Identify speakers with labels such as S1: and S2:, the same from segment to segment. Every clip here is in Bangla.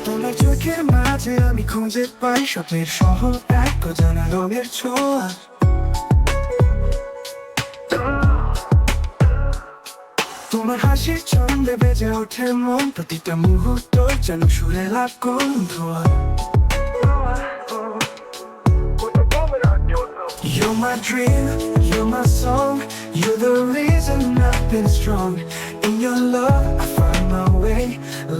S1: তোমার চোখের মাঝে আমি খুঁজে পাই স্বপ্নের শহর, এক অজানা রঙের ছোঁয়া। তোমার হাসির ছন্দে বেজে ওঠে মন, প্রতিটা মুহূর্ত যেন সুরে আগুন ধোয়া। You're my dream, you're my song, you're the reason I've been strong. In your love I find my way,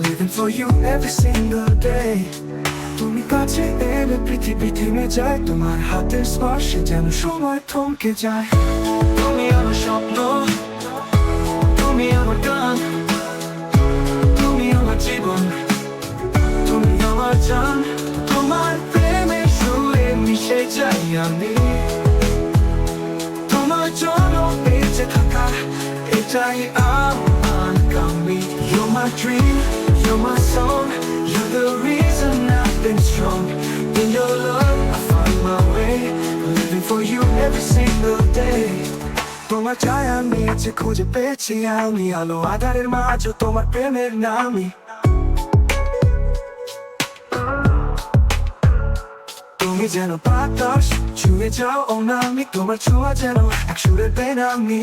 S1: living for you every single day. তুমি কাছে এলে পৃথিবী থেমে যায়, তোমার হাতের স্পর্শে যেন সময় থমকে যায়। তুমি আমার স্বপ্ন, তুমি আমার গান, তুমি আমার জীবন, তুমি আমার জান। তোমার প্রেমের সুরে মিশে যাই আমি, তোমার জন্য বেঁচে থাকা এটাই আমার কামি। You're my dream, you're my song, you're the reason I've been strong. In your love I find my way, living for you every single day. তোমার ছায়া নিচে খুঁজে পেয়েছি আমি, আলো আধারের মাঝে তোমার প্রেমের নামি। তুমি যেন বাতাস ছুঁয়ে যাও অনামি, তোমার ছোঁয়া যেন এক সুরের বেনামি।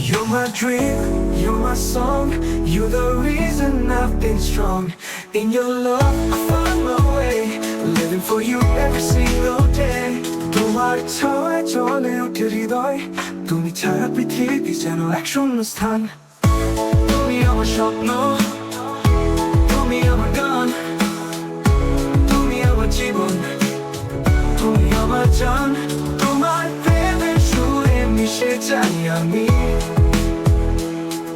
S1: You're my dream, you're my song, you're the reason I've been strong. In your love I find my way, living for you every single day. তোমার ছোঁয়ায় চলে ওঠে হৃদয়, তুমি ছাড়া পৃথিবী যেন এক শূন্য স্থান। তুমি আমার স্বপ্ন, তুমি আমার গান, তুমি আমার জীবন, তুমি আমার জান। তোমার প্রেমের সুরে মিশে যাই আমি,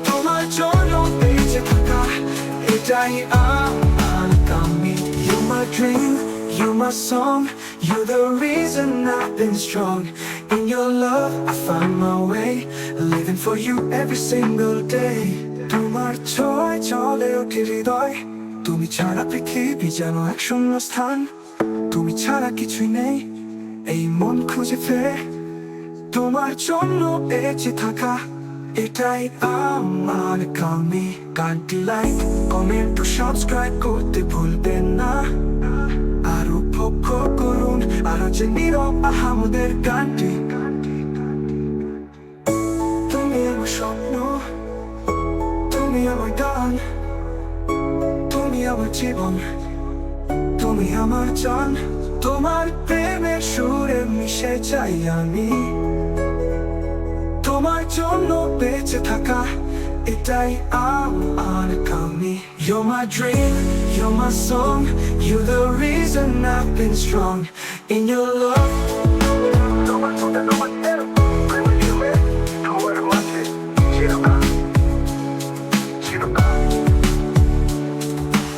S1: তোমার জন্য বেঁচে থাকা এটাই আমার কামি। You're my dream, you're my song, you're the reason I've been strong. In your love I find my way, living for you every single day. তোমার ছোঁয়ায় চলে ওঠে হৃদয়, তুমি ছাড়া পৃথিবী যেন এক শূন্য স্থান। তুমি ছাড়া কিছুই নেই এই মন খুঁজে ফেরে, তোমার জন্য বেঁচে থাকা এটাই আমার কামি। গানটি লাইক, কমেন্ট ও সাবস্ক্রাইব করতে ভুলবেন না। আর উপভোগ করুন আর যে নীরব আহমদের গানটি। তুমি আমার স্বপ্ন, তুমি আমার গান, তুমি আমার জীবন, তুমি আমার জান। তোমার প্রেমের সুরে মিশে যাই আমি, তোমার জন্য বেঁচে থাকা এটাই আমার কামি। You're my dream, you're my song, you're the reason I've been strong. In your love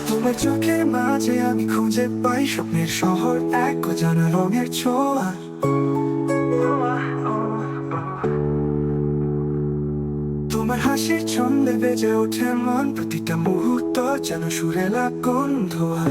S1: তোমার চোখের মাঝে আমি খুঁজে পাই স্বপ্নের শহর, এক অজানা রঙের ছোঁয়া। তোমার হাসির ছন্দে বেজে ওঠে মন, প্রতিটা মুহূর্ত যেন সুরে আগুন ধোয়া।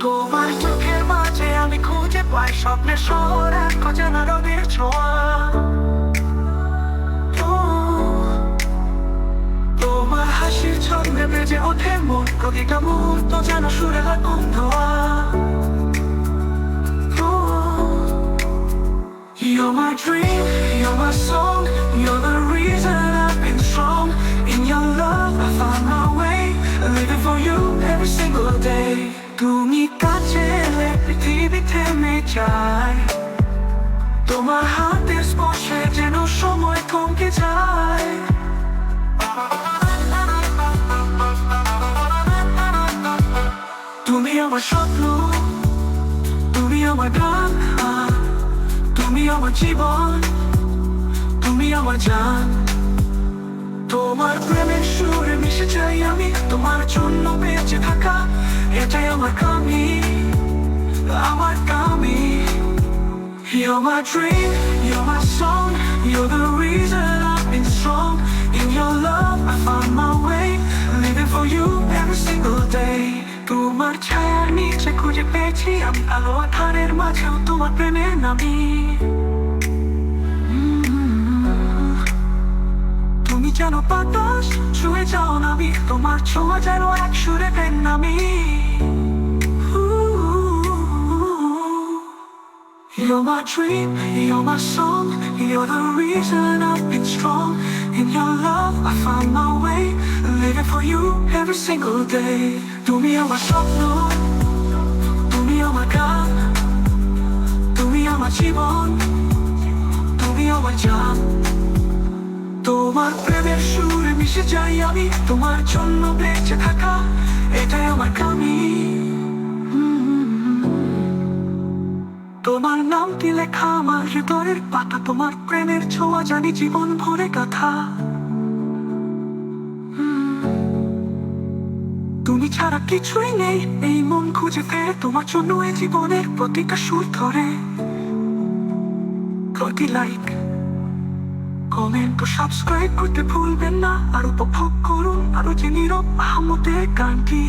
S1: তোমার চোখের মাঝে আমি খুঁজে পাই স্বপ্নের শহর, এক অজানা রঙের ছোঁয়া। তোমার হাসির ছন্দে বেজে ওঠে মন, প্রতিটা মুহূর্ত যেন সুরে আগুন ধোয়া। You're my dream, you're my song, you're the reason I've been strong. In your love I found my way, living for you every single day. তুমি কাছে এলে পৃথিবী থেমে যায়, তোমার হাতের স্পর্শে যেন সময় থমকে যায়। তুমি আমার স্বপ্ন, তুমি আমার গান, তুমি আমার জীবন, তুমি আমার জান। তোমার প্রেমের সুরে মিশে যাই আমি, তোমার জন্য বেঁচে থাকা এটাই আমার কামি। আমার কামি। You're my dream, you're my song, you're the reason I've been strong. In your love I found my way, living for you every single day. তোমার ছায়ার নিচে খুঁজে পেয়েছি আমি আলো আধারের মাঝেও তোমার প্রেমের নামি। তুমি যেন বাতাস ছুঁয়ে যাও নামি, তোমার ছোঁয়া যেন এক সুরে গান নামি। You're my dream, you're my song, you're the reason I've been strong. In your love I found my way, living for you every single day. তুমি আমার স্বপ্ন, তুমি আমার গান, তুমি আমার জীবন, তুমি আমার জান। তোমার প্রেমের সুরে মিশে যাই আমি, তোমার জন্য বেঁচে থাকা এটাই আমার কামি। তোমার নামটি লেখা আমার হৃদয়ের পাতা, তোমার প্রেমের ছোঁয়া জানি জীবন ভরে গাথা। তুমি ছাড়া কিছুই নেই, এই মন খুঁজে ফেরে তোমার জন্য এই জীবনের প্রতিটা সুর ধরে। প্রতি লাইক কমেন্ট ও সাবস্ক্রাইব করতে ভুলবেন না, আর উপভোগ করুন আরো যে নীরব আহমদের গানটি।